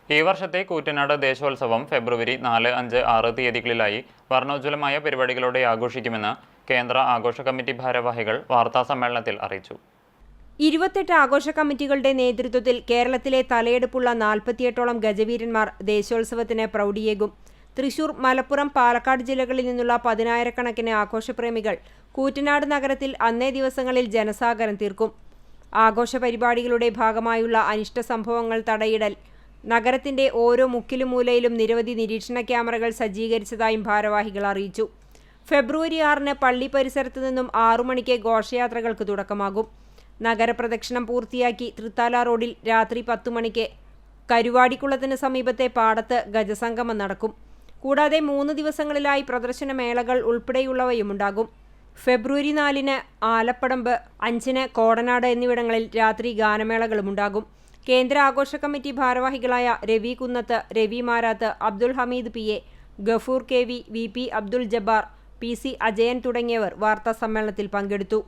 ഈ വർഷത്തെ കൂറ്റനാട് ദേശോത്സവം ഫെബ്രുവരി 4, 5, 6 തീയതികളിലായി വർണ്ണോജ്വലമായ പരിപാടികളോടെ ആഘോഷിക്കുമെന്ന് കേന്ദ്ര ആഘോഷ കമ്മിറ്റി ഭാരവാഹികൾ വാർത്താസമ്മേളനത്തിൽ അറിയിച്ചു. 28 ആഘോഷ കമ്മിറ്റികളുടെ നേതൃത്വത്തിൽ കേരളത്തിലെ തലയെടുപ്പുള്ള 48ഓളം ഗജവീരന്മാർ ദേശോത്സവത്തിന് പ്രൗഢിയേകും. തൃശൂർ, മലപ്പുറം, പാലക്കാട് ജില്ലകളിൽ നിന്നുള്ള 10,000-കണക്കിന് ആഘോഷപ്രേമികൾ കൂറ്റനാട് നഗരത്തിൽ അന്നേ ദിവസങ്ങളിൽ ജനസാഗരം തീർക്കും. ആഘോഷ പരിപാടികളുടെ ഭാഗമായുള്ള അനിഷ്ട സംഭവങ്ങൾ തടയിടൽ, നഗരത്തിന്റെ ഓരോ മുക്കിലും മൂലയിലും നിരവധി നിരീക്ഷണ ക്യാമറകൾ സജ്ജീകരിച്ചതായും ഭാരവാഹികൾ അറിയിച്ചു. ഫെബ്രുവരി 6-ന് പള്ളി പരിസരത്തു നിന്നും 6 മണിക്ക് ഘോഷയാത്രകൾക്ക് തുടക്കമാകും. നഗരപ്രദക്ഷിണം പൂർത്തിയാക്കി തൃത്താല റോഡിൽ രാത്രി 10 മണിക്ക് കരുവാടിക്കുളത്തിന് സമീപത്തെ പാടത്ത് ഗജസംഗമം നടക്കും. കൂടാതെ 3 ദിവസങ്ങളിലായി പ്രദർശനമേളകൾ ഉൾപ്പെടെയുള്ളവയുമുണ്ടാകും. ഫെബ്രുവരി 4-ന് ആലപ്പടമ്പ്, 5-ന് കോടനാട് എന്നിവിടങ്ങളിൽ രാത്രി ഗാനമേളകളുമുണ്ടാകും. കേന്ദ്ര ആഘോഷ കമ്മിറ്റി ഭാരവാഹികളായ രവി കുന്നത്ത്, Ravi Marath, Abdul Hameed PA, Gafoor KV, VP Abdul Jabbar, PC Ajayan തുടങ്ങിയവർ വാർത്താസമ്മേളനത്തിൽ പങ്കെടുത്തു.